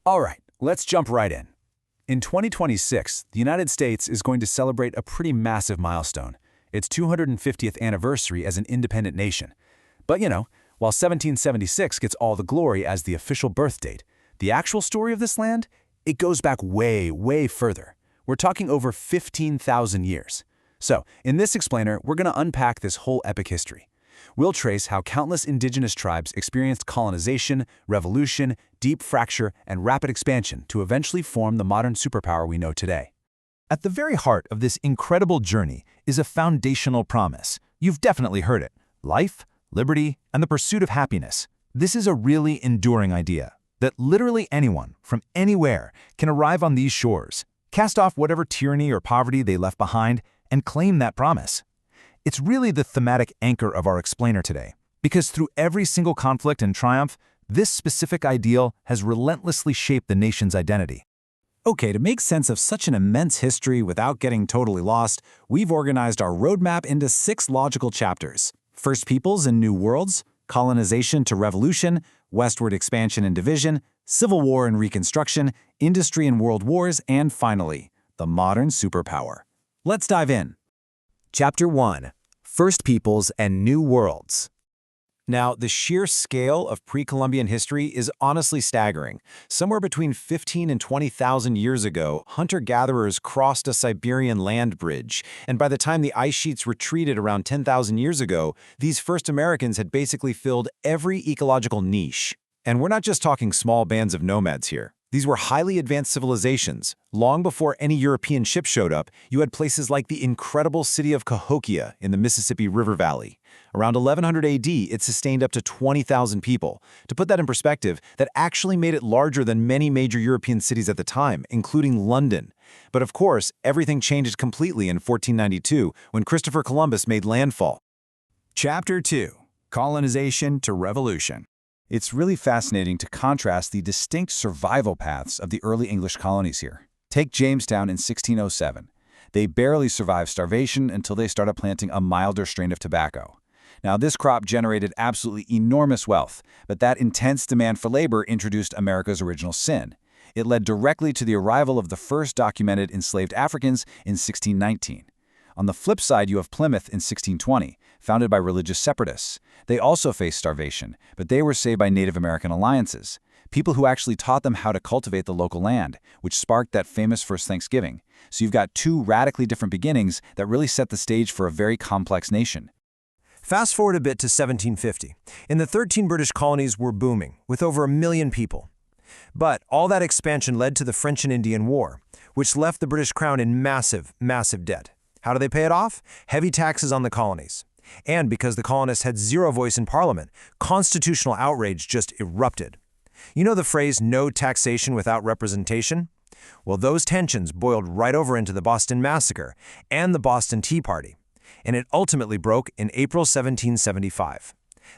All right, let's jump right in. In 2026, the United States is going to celebrate a pretty massive milestone, its 250th anniversary as an independent nation. But while 1776 gets all the glory as the official birth date, the actual story of this land, it goes back way, way further. We're talking over 15,000 years. So, in this explainer, we're going to unpack this whole epic history. We'll trace how countless indigenous tribes experienced colonization, revolution, deep fracture, and rapid expansion to eventually form the modern superpower we know today. At the very heart of this incredible journey is a foundational promise. You've definitely heard it: life, liberty, and the pursuit of happiness. This is a really enduring idea, that literally anyone, from anywhere, can arrive on these shores, cast off whatever tyranny or poverty they left behind, and claim that promise. It's really the thematic anchor of our explainer today, because through every single conflict and triumph, this specific ideal has relentlessly shaped the nation's identity. Okay, to make sense of such an immense history without getting totally lost, we've organized our roadmap into 6 logical chapters: First Peoples and New Worlds, Colonization to Revolution, Westward Expansion and Division, Civil War and Reconstruction, Industry and World Wars, and finally, the modern superpower. Let's dive in. Chapter 1: First Peoples and New Worlds. Now, the sheer scale of pre-Columbian history is honestly staggering. Somewhere between 15 and 20,000 years ago, hunter-gatherers crossed a Siberian land bridge, and by the time the ice sheets retreated around 10,000 years ago, these first Americans had basically filled every ecological niche. And we're not just talking small bands of nomads here. These were highly advanced civilizations. Long before any European ship showed up, you had places like the incredible city of Cahokia in the Mississippi River Valley. Around 1100 AD, it sustained up to 20,000 people. To put that in perspective, that actually made it larger than many major European cities at the time, including London. But of course, everything changed completely in 1492 when Christopher Columbus made landfall. Chapter 2: Colonization to Revolution. It's really fascinating to contrast the distinct survival paths of the early English colonies here. Take Jamestown in 1607. They barely survived starvation until they started planting a milder strain of tobacco. Now, this crop generated absolutely enormous wealth, but that intense demand for labor introduced America's original sin. It led directly to the arrival of the first documented enslaved Africans in 1619. On the flip side, you have Plymouth in 1620, founded by religious separatists. They also faced starvation, but they were saved by Native American alliances, people who actually taught them how to cultivate the local land, which sparked that famous first Thanksgiving. So you've got 2 radically different beginnings that really set the stage for a very complex nation. Fast forward a bit to 1750. In the 13 British colonies were booming, with over 1 million people. But all that expansion led to the French and Indian War, which left the British Crown in massive, massive debt. How do they pay it off? Heavy taxes on the colonies. And because the colonists had zero voice in Parliament, constitutional outrage just erupted. You know the phrase, no taxation without representation? Well, those tensions boiled right over into the Boston Massacre and the Boston Tea Party. And it ultimately broke in April 1775.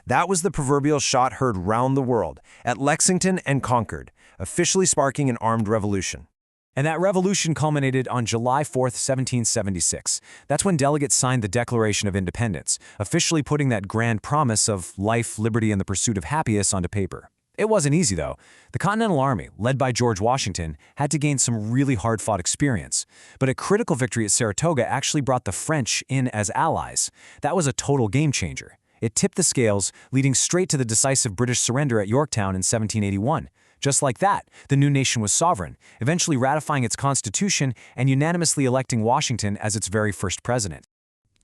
That was the proverbial shot heard round the world, at Lexington and Concord, officially sparking an armed revolution. And that revolution culminated on July 4th, 1776. That's when delegates signed the Declaration of Independence, officially putting that grand promise of life, liberty, and the pursuit of happiness onto paper. It wasn't easy, though. The Continental Army, led by George Washington, had to gain some really hard-fought experience. But a critical victory at Saratoga actually brought the French in as allies. That was a total game-changer. It tipped the scales, leading straight to the decisive British surrender at Yorktown in 1781. Just like that, the new nation was sovereign, eventually ratifying its constitution and unanimously electing Washington as its very first president.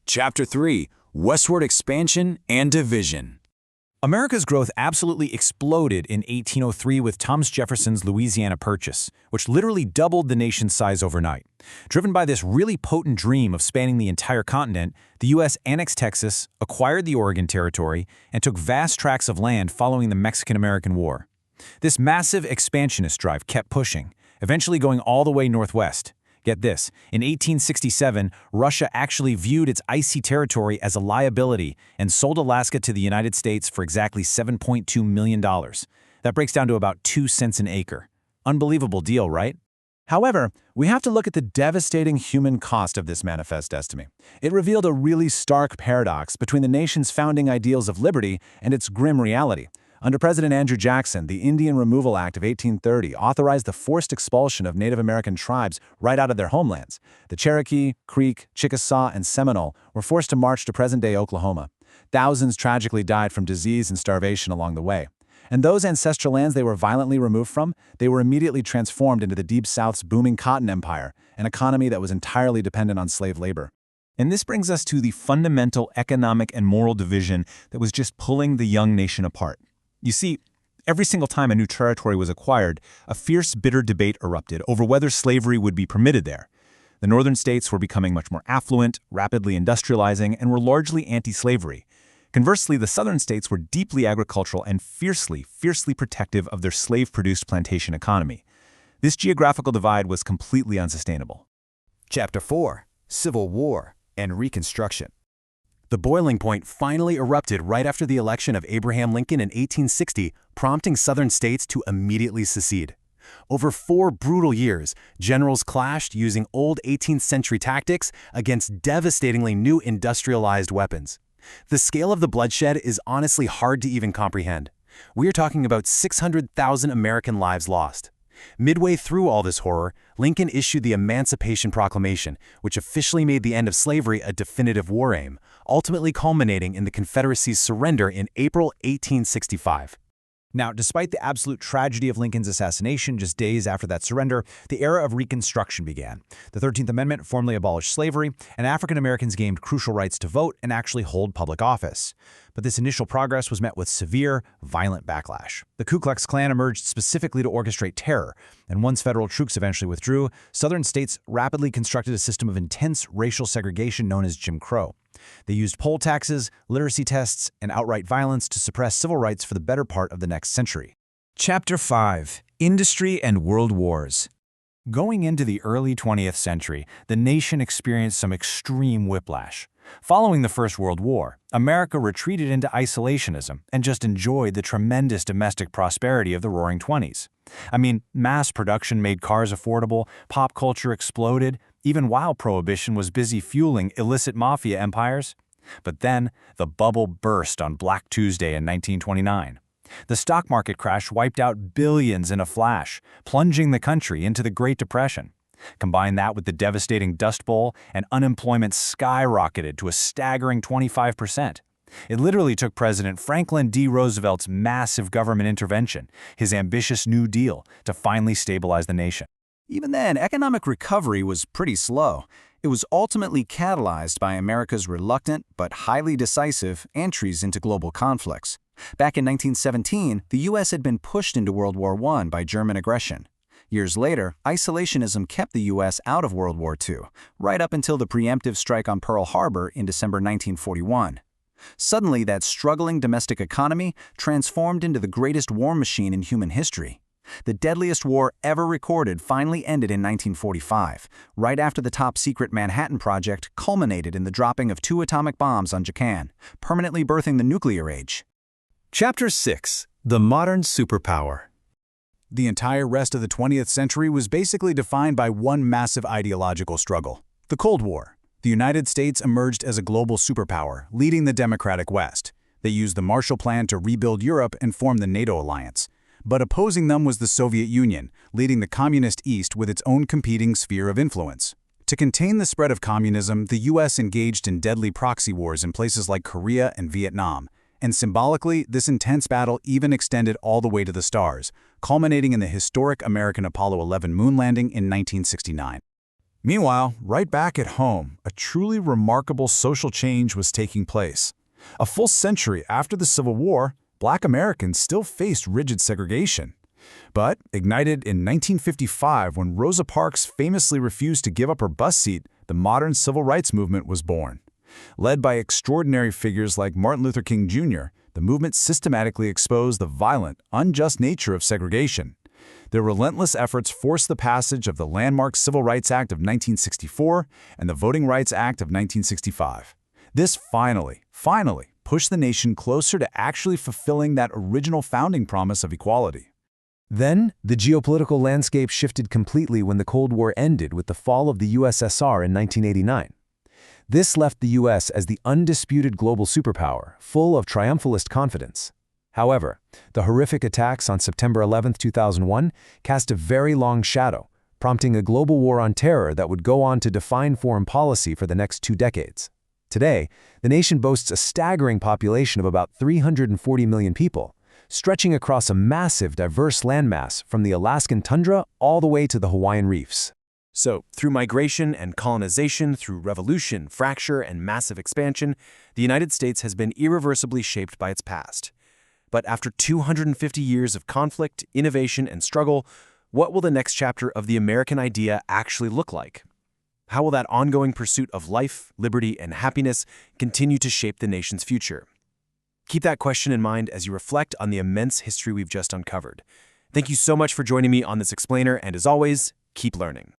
Chapter 3: Westward Expansion and Division. America's growth absolutely exploded in 1803 with Thomas Jefferson's Louisiana Purchase, which literally doubled the nation's size overnight. Driven by this really potent dream of spanning the entire continent, the U.S. annexed Texas, acquired the Oregon Territory, and took vast tracts of land following the Mexican-American War. This massive expansionist drive kept pushing, eventually going all the way northwest. Get this, in 1867, Russia actually viewed its icy territory as a liability and sold Alaska to the United States for exactly $7.2 million. That breaks down to about 2 cents an acre. Unbelievable deal, right? However, we have to look at the devastating human cost of this manifest destiny. It revealed a really stark paradox between the nation's founding ideals of liberty and its grim reality. Under President Andrew Jackson, the Indian Removal Act of 1830 authorized the forced expulsion of Native American tribes right out of their homelands. The Cherokee, Creek, Chickasaw, and Seminole were forced to march to present-day Oklahoma. Thousands tragically died from disease and starvation along the way. And those ancestral lands they were violently removed from, they were immediately transformed into the Deep South's booming cotton empire, an economy that was entirely dependent on slave labor. And this brings us to the fundamental economic and moral division that was just pulling the young nation apart. You see, every single time a new territory was acquired, a fierce, bitter debate erupted over whether slavery would be permitted there. The northern states were becoming much more affluent, rapidly industrializing, and were largely anti-slavery. Conversely, the southern states were deeply agricultural and fiercely protective of their slave-produced plantation economy. This geographical divide was completely unsustainable. Chapter 4: Civil War and Reconstruction. The boiling point finally erupted right after the election of Abraham Lincoln in 1860, prompting Southern states to immediately secede. Over 4 brutal years, generals clashed using old 18th century tactics against devastatingly new industrialized weapons. The scale of the bloodshed is honestly hard to even comprehend. We are talking about 600,000 American lives lost. Midway through all this horror, Lincoln issued the Emancipation Proclamation, which officially made the end of slavery a definitive war aim, ultimately culminating in the Confederacy's surrender in April 1865. Now, despite the absolute tragedy of Lincoln's assassination just days after that surrender, the era of Reconstruction began. The 13th Amendment formally abolished slavery, and African Americans gained crucial rights to vote and actually hold public office. But this initial progress was met with severe, violent backlash. The Ku Klux Klan emerged specifically to orchestrate terror, and once federal troops eventually withdrew, Southern states rapidly constructed a system of intense racial segregation known as Jim Crow. They used poll taxes, literacy tests, and outright violence to suppress civil rights for the better part of the next century. Chapter 5: Industry and World Wars. Going into the early 20th century, the nation experienced some extreme whiplash. Following the First World War, America retreated into isolationism and just enjoyed the tremendous domestic prosperity of the Roaring '20s. I mean, mass production made cars affordable, pop culture exploded, even while Prohibition was busy fueling illicit mafia empires. But then, the bubble burst on Black Tuesday in 1929. The stock market crash wiped out billions in a flash, plunging the country into the Great Depression. Combine that with the devastating Dust Bowl, and unemployment skyrocketed to a staggering 25%. It literally took President Franklin D. Roosevelt's massive government intervention, his ambitious New Deal, to finally stabilize the nation. Even then, economic recovery was pretty slow. It was ultimately catalyzed by America's reluctant but highly decisive entries into global conflicts. Back in 1917, the U.S. had been pushed into World War I by German aggression. Years later, isolationism kept the U.S. out of World War II, right up until the preemptive strike on Pearl Harbor in December 1941. Suddenly, that struggling domestic economy transformed into the greatest war machine in human history. The deadliest war ever recorded finally ended in 1945, right after the top-secret Manhattan Project culminated in the dropping of 2 atomic bombs on Japan, permanently birthing the nuclear age. Chapter 6: The Modern Superpower. The entire rest of the 20th century was basically defined by one massive ideological struggle: the Cold War. The United States emerged as a global superpower, leading the democratic West. They used the Marshall Plan to rebuild Europe and form the NATO alliance. But opposing them was the Soviet Union, leading the communist East with its own competing sphere of influence. To contain the spread of communism, the U.S. engaged in deadly proxy wars in places like Korea and Vietnam. And symbolically, this intense battle even extended all the way to the stars, culminating in the historic American Apollo 11 moon landing in 1969. Meanwhile, right back at home, a truly remarkable social change was taking place. A full century after the Civil War, Black Americans still faced rigid segregation. But, ignited in 1955 when Rosa Parks famously refused to give up her bus seat, the modern civil rights movement was born. Led by extraordinary figures like Martin Luther King Jr., the movement systematically exposed the violent, unjust nature of segregation. Their relentless efforts forced the passage of the landmark Civil Rights Act of 1964 and the Voting Rights Act of 1965. This finally pushed the nation closer to actually fulfilling that original founding promise of equality. Then, the geopolitical landscape shifted completely when the Cold War ended with the fall of the USSR in 1989. This left the U.S. as the undisputed global superpower, full of triumphalist confidence. However, the horrific attacks on September 11, 2001 cast a very long shadow, prompting a global war on terror that would go on to define foreign policy for the next 2 decades. Today, the nation boasts a staggering population of about 340 million people, stretching across a massive, diverse landmass from the Alaskan tundra all the way to the Hawaiian reefs. So, through migration and colonization, through revolution, fracture, and massive expansion, the United States has been irreversibly shaped by its past. But after 250 years of conflict, innovation, and struggle, what will the next chapter of the American idea actually look like? How will that ongoing pursuit of life, liberty, and happiness continue to shape the nation's future? Keep that question in mind as you reflect on the immense history we've just uncovered. Thank you so much for joining me on this explainer, and as always, keep learning.